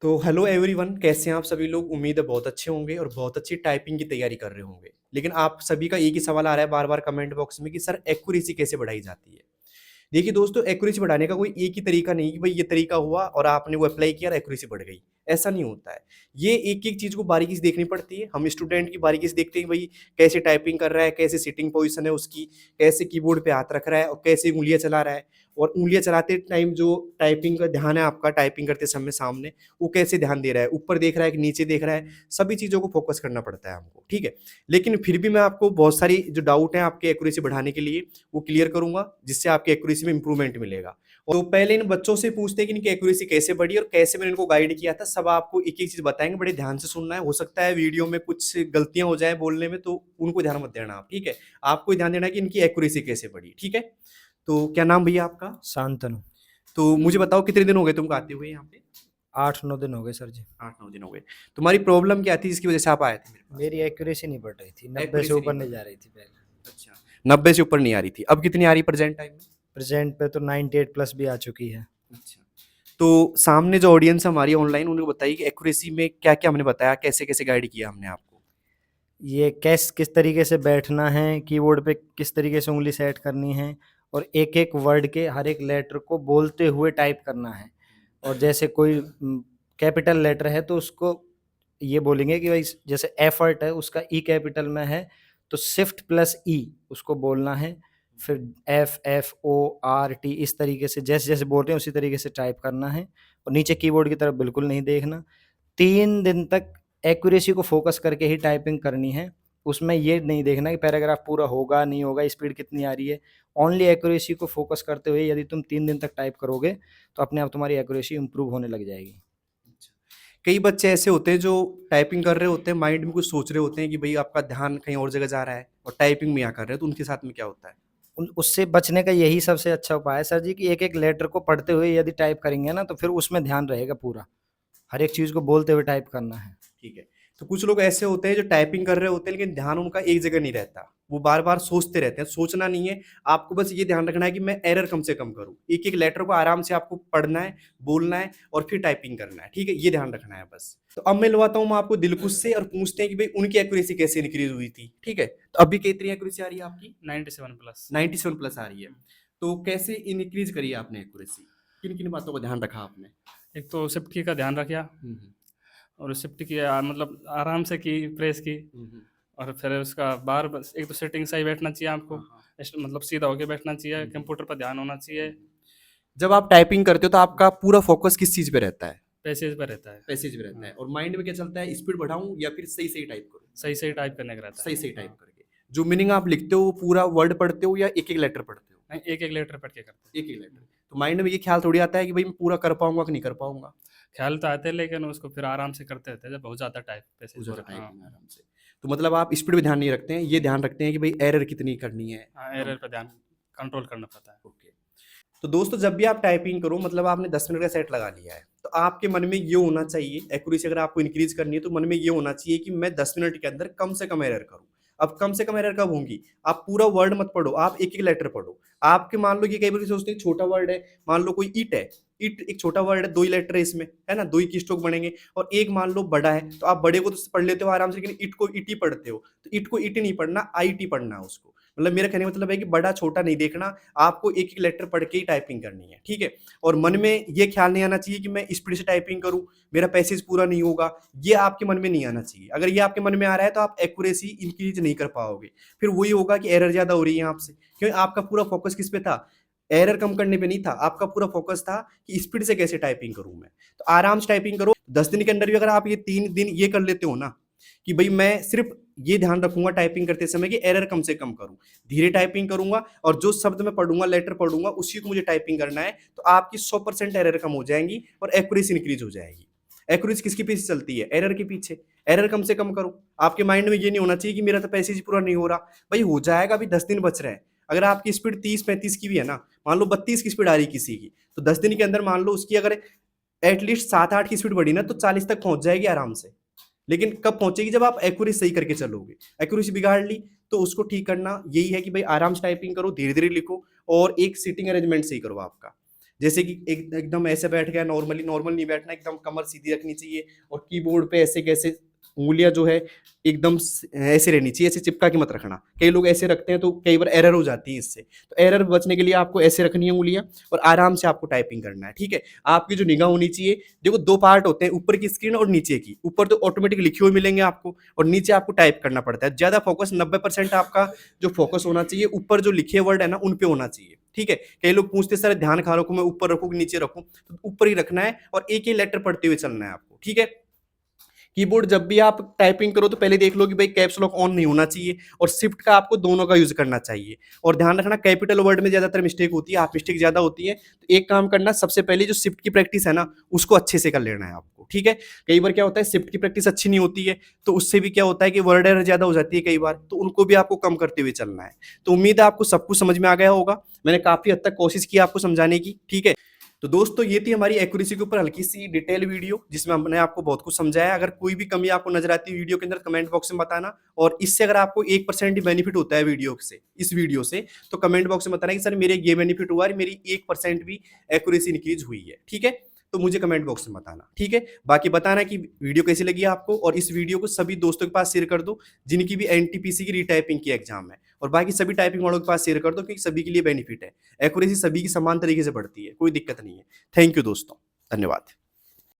तो hello everyone, कैसे हैं आप सभी लोग। उम्मीद है बहुत अच्छे होंगे और बहुत अच्छी टाइपिंग की तैयारी कर रहे होंगे। लेकिन आप सभी का एक ही सवाल आ रहा है बार बार कमेंट बॉक्स में कि सर एक्यूरेसी कैसे बढ़ाई जाती है। देखिए दोस्तों, एक्यूरेसी बढ़ाने का कोई एक ही तरीका नहीं कि भाई ये तरीका हुआ और आपने वो अप्लाई किया और एक्यूरेसी बढ़ गई। ऐसा नहीं होता है। ये एक-एक चीज़ को बारीकी से देखनी पड़ती है। हम स्टूडेंट की बारीकी से देखते हैं कि भाई कैसे टाइपिंग कर रहा है, कैसे सिटिंग पोज़ीशन है उसकी, कैसे कीबोर्ड पे हाथ रख रहा है और कैसे उँगलियाँ चला रहा है। और उँगलियाँ चलाते टाइम जो टाइपिंग का ध्यान है आपका टाइपिंग करते समय सामने, वो कैसे ध्यान दे रहा है, ऊपर देख रहा है कि नीचे देख रहा है, सभी चीज़ों को फ़ोकस करना पड़ता है हमको, ठीक है। लेकिन फिर भी मैं आपको बहुत सारी जो डाउट हैं आपके एक्यूरेसी बढ़ाने के लिए वो क्लियर करूँगा, जिससे आपकी एक्यूरेसी में इम्प्रूवमेंट मिलेगा। तो पहले इन बच्चों से पूछते हैं कि इनकी एक्यूरेसी कैसे बढ़ी और कैसे मैंने इनको गाइड किया था, सब आपको एक-एक चीज़ बताएँगे, बड़े ध्यान से सुनना है। हो सकता है वीडियो में कुछ गलतियाँ हो जाएँ बोलने में, तो उनको ध्यान मत देना आप, ठीक है? आपको ध्यान देना है कि इनकी एक्यूरेसी कैसे बढ़ी, ठीक है? तो क्या नाम भैया आपका? शांतनु। तो मुझे बताओ कितने दिन हो गए तुमको आते हुए यहाँ पे? 8-9 दिन हो गए सर जी। 8-9 दिन हो गए। तुम्हारी प्रॉब्लम क्या थी जिसकी वजह से आप आए थे मेरे पास? मेरी एक्यूरेसी नहीं बढ़ रही थी, 90 से एक्यूरेसी नहीं ऊपर बढ़ नहीं रही जा थी। रही थी पहले। अच्छा, 90 से ऊपर नहीं आ रही थी। अब कितनी आ रही है प्रेज़ेंट टाइम में? प्रेज़ेंट पे तो 98 प्लस भी आ चुकी है। अच्छा। तो सामने जो ऑडियंस है हमारी ऑनलाइन, उनको बताइए कि एक्यूरेसी में क्या-क्या हमने बताया, कैसे-कैसे गाइड किया हमने आपको? ये किस तरीके से बैठना है, कीबोर्ड पे किस तरीके से उँगली सेट करनी है और एक-एक वर्ड के हर एक लेटर को बोलते हुए टाइप करना है। और जैसे कोई कैपिटल लेटर है तो उसको ये बोलेंगे कि भाई जैसे एफर्ट है उसका ई कैपिटल में है तो शिफ्ट प्लस ई उसको बोलना है। फिर F, F, O, R, T इस तरीके से जैसे-जैसे बोल रहे हैं उसी तरीके से टाइप करना है और नीचे कीबोर्ड की तरफ बिल्कुल नहीं देखना। 3 दिन तक एक्यूरेसी को फ़ोकस करके ही टाइपिंग करनी है। उसमें ये नहीं देखना कि पैराग्राफ पूरा होगा, नहीं होगा, स्पीड कितनी आ रही है। ओनली एक्यूरेसी को फ़ोकस करते हुए यदि तुम 3 दिन तक टाइप करोगे, तो अपने आप तुम्हारी एक्यूरेसी इम्प्रूव होने लग जाएगी। अच्छा। कई बच्चे ऐसे होते हैं जो टाइपिंग कर रहे होते हैं, माइंड में कुछ सोच रहे होते हैं कि भई आपका ध्यान कहीं और जगह जा रहा है और टाइपिंग में यहाँ कर रहे हैं, तो उनके साथ में क्या होता है? उन उससे बचने का यही सबसे अच्छा उपाय है सर जी कि एक-एक लेटर को पढ़ते हुए यदि टाइप करेंगे ना, तो फिर उसमें ध्यान रहेगा पूरा। हर एक चीज़ को बोलते हुए टाइप करना है। ठीक है। तो कुछ लोग ऐसे होते हैं जो टाइपिंग कर रहे होते हैं लेकिन ध्यान उनका एक जगह नहीं रहता। वो बार-बार सोचते रहते हैं, सोचना नहीं है, आपको बस ये ध्यान रखना है कि मैं एरर कम से कम करूँ। एक-एक लेटर को आराम से आपको पढ़ना है, बोलना है और फिर टाइपिंग करना है, ठीक है? ये ध्यान रखना है बस। तो अब मिलवाता हूँ मैं आपको दिलखुश से और पूछते हैं कि भई उनकी एक्यूरेसी कैसे इंक्रीज़ हुई थी, ठीक है? तो अभी कितनी एक्यूरेसी आ रही है आपकी? 97 प्लस। 97 प्लस आ रही है। तो कैसे इंक्रीज़ करी है आपने एक्यूरेसी? किन-किन बातों का ध्यान रखा आपने? एक तो शिफ्ट की का ध्यान रखा हुँ, हुँ। और शिफ्ट की मतलब आराम से की, प्रेस की हुँ, हुँ। और फिर उसका बार बस एक तो सेटिंग सही बैठना चाहिए आपको, हाँ, हाँ। मतलब सीधा होके बैठना चाहिए, हुँ, हुँ। कंप्यूटर पर ध्यान होना चाहिए, जब आप टाइपिंग करते हो तो आपका पूरा फ़ोकस किस चीज़ पे रहता है? पैसेज पर रहता है। पैसेज पे रहता है हाँ, और माइंड में क्या चलता है, स्पीड बढ़ाऊँ या फिर सही-सही टाइप करूँ? सही-सही टाइप करने का रहता है। सही-सही टाइप हाँ, करके। जो मीनिंग आप लिखते हो वो पूरा वर्ड पढ़ते हो या एक-एक लेटर पढ़ते हो? नहीं एक-एक लेटर पढ़ के करते हैं। एक-एक लेटर। तो माइंड में ये ख्याल थोड़ी आता है कि भई मैं पूरा कर पाऊँगा कि नहीं कर पाऊँगा? ख्याल तो आते हैं लेकिन उसको फिर आराम से करते रहते हैं जब बहुत ज़्यादा टाइप हो पैसेज हो जाता रहा है। हाँ, टाइपिंग आराम से। तो मतलब आप स्पीड पे ध्यान नहीं रखते हैं, ये ध्यान रखते हैं कि भई एरर कितनी करनी है, हाँ, कम एरर पे ध्यान कंट्रोल करना पड़ता है। ओके। तो दोस्तों जब भी आप टाइपिंग करो मतलब आपने 10 मिनट का सेट लगा लिया है, तो आपके मन में ये होना चाहिए एक्यूरेसी अगर आपको इंक्रीज़ करनी है तो मन में ये होना चाहिए कि मैं 10 मिनट के अंदर कम से कम एरर करूँ। अब कम से कम एरर कब होंगी? आप पूरा वर्ड मत पढ़ो, आप एक-एक लेटर पढ़ो। आपके मान लो कि कई बार सोचते हैं छोटा वर्ड है, मान लो कोई ईट है, ईट एक छोटा वर्ड है, 2 ही लेटर है इसमें, है ना? 2 ही कीस्ट्रोक बनेंगे और एक मान लो बड़ा है, तो आप बड़े को तो पढ़ लेते हो आराम से लेकिन ईट को ईट ही पढ़ते हो। तो ईट को ईट नहीं पढ़ना, आईटी पढ़ना है उसको। मतलब मेरा कहने का मतलब है कि बड़ा छोटा नहीं देखना, आपको एक-एक लेटर पढ़ के ही टाइपिंग करनी है, ठीक है? और मन में ये ख्याल नहीं आना चाहिए कि मैं स्पीड से टाइपिंग करूँ, मेरा पैसेज पूरा नहीं होगा, ये आपके मन में नहीं आना चाहिए। अगर ये आपके मन में आ रहा है तो आप एक्यूरेसी इंक्रीज़ नहीं कर पाओगे। फिर वही होगा कि एरर ज़्यादा हो रही है आपसे, क्यों? आपका पूरा फ़ोकस किस पे था? एरर कम करने पे नहीं था, आपका पूरा फ़ोकस था कि स्पीड से कैसे टाइपिंग करूँ मैं। तो आराम से टाइपिंग करो, 10 दिन के अंदर भी अगर आप ये 3 दिन ये कर लेते हो ना, कि भई मैं सिर्फ़ ये ध्यान रखूँगा टाइपिंग करते समय कि एरर कम से कम करूँ। धीरे टाइपिंग करूँगा और जो शब्द मैं पढ़ूँगा, लेटर पढ़ूँगा, उसी को मुझे टाइपिंग करना है, तो आपकी 100% एरर कम हो जाएँगी और एक्यूरेसी इंक्रीज़ हो जाएगी। एक्यूरेसी किसके पीछे चलती है? एरर के पीछे। एरर कम से कम करो। आपके माइंड में ये नहीं होना चाहिए कि मेरा तो पैसेज पूरा नहीं हो रहा। भई हो जाएगा, अभी 10 दिन बच रहे हैं। अगर आपकी स्पीड 30-35 की भी है ना, मान लो 32 की स्पीड आ रही है किसी की, तो 10 दिन के अंदर मान लो उसकी अगर एटलीस्ट 7-8 की स्पीड बढ़ी ना, तो 40 तक पहुँच जाएगी आराम से। लेकिन कब पहुँचेगी? जब आप एक्यूरेसी सही करके चलोगे। एक्यूरेसी बिगाड़ ली, तो उसको ठीक करना यही है कि भई आराम से टाइपिंग करो, धीरे-धीरे लिखो और एक सीटिंग अरेंजमेंट सही करो आपका। जैसे कि एकदम ऐसे बैठ गया नॉर्मली, नॉर्मल नहीं बैठना, एकदम कमर सीधी रखनी चाहिए और कीबोर्ड पे ऐसे कैसे उंगलियां जो है एकदम ऐसे रहनी चाहिए, ऐसे चिपका के मत रखना। कई लोग ऐसे रखते हैं तो कई बार एरर हो जाती है इससे। तो एरर बचने के लिए आपको ऐसे रखनी है उंगलियां और आराम से आपको टाइपिंग करना है, ठीक है। आपकी जो निगाह होनी चाहिए, देखो 2 पार्ट होते हैं, ऊपर की स्क्रीन और नीचे की। ऊपर तो ऑटोमेटिक लिखे हुए मिलेंगे आपको और नीचे आपको टाइप करना पड़ता है। ज्यादा फोकस 90% आपका जो फोकस होना चाहिए ऊपर जो लिखे वर्ड है ना उन पे होना चाहिए, ठीक है। कई लोग पूछते सर ध्यान खा रखूं, मैं ऊपर रखूं कि नीचे रखूं, तो ऊपर ही रखना है और एक ही लेटर पढ़ते हुए चलना है आपको, ठीक है। कीबोर्ड जब भी आप टाइपिंग करो तो पहले देख लो कि भाई कैप्स लॉक ऑन नहीं होना चाहिए और शिफ्ट का आपको दोनों का यूज करना चाहिए। और ध्यान रखना कैपिटल वर्ड में ज्यादातर मिस्टेक होती है, आप मिस्टेक ज्यादा होती है। तो एक काम करना, सबसे पहले जो शिफ्ट की प्रैक्टिस है ना उसको अच्छे से कर लेना है आपको, ठीक है। कई बार क्या होता है शिफ्ट की प्रैक्टिस अच्छी नहीं होती है तो उससे भी क्या होता है कि वर्ड एरर ज्यादा हो जाती है कई बार, तो उनको भी आपको कम करते हुए चलना है। तो उम्मीद है आपको सब कुछ समझ में आ गया होगा। मैंने काफी हद तक कोशिश की आपको समझाने की, ठीक है। तो दोस्तों ये थी हमारी एक्यूरेसी के ऊपर हल्की सी डिटेल वीडियो जिसमें हमने आपको बहुत कुछ समझाया। अगर कोई भी कमी आपको नजर आती है वीडियो के अंदर कमेंट बॉक्स में बताना, और इससे अगर आपको 1% ही बेनिफिट होता है वीडियो से, इस वीडियो से, तो कमेंट बॉक्स में बताना कि सर मेरे ये बेनिफिट हुआ है, मेरी 1% भी एक्यूरेसी इंक्रीज हुई है, ठीक है। तो मुझे कमेंट बॉक्स में बताना, ठीक है। बाकी बताना कि वीडियो कैसी लगी आपको, और इस वीडियो को सभी दोस्तों के पास शेयर कर दो जिनकी भी एनटीपीसी की रीटाइपिंग की एग्जाम है, और बाकी सभी टाइपिंग वालों के पास शेयर कर दो क्योंकि सभी के लिए बेनिफिट है। एक्यूरेसी सभी की समान तरीके से बढ़ती है, कोई दिक्कत नहीं है। थैंक यू दोस्तों, धन्यवाद।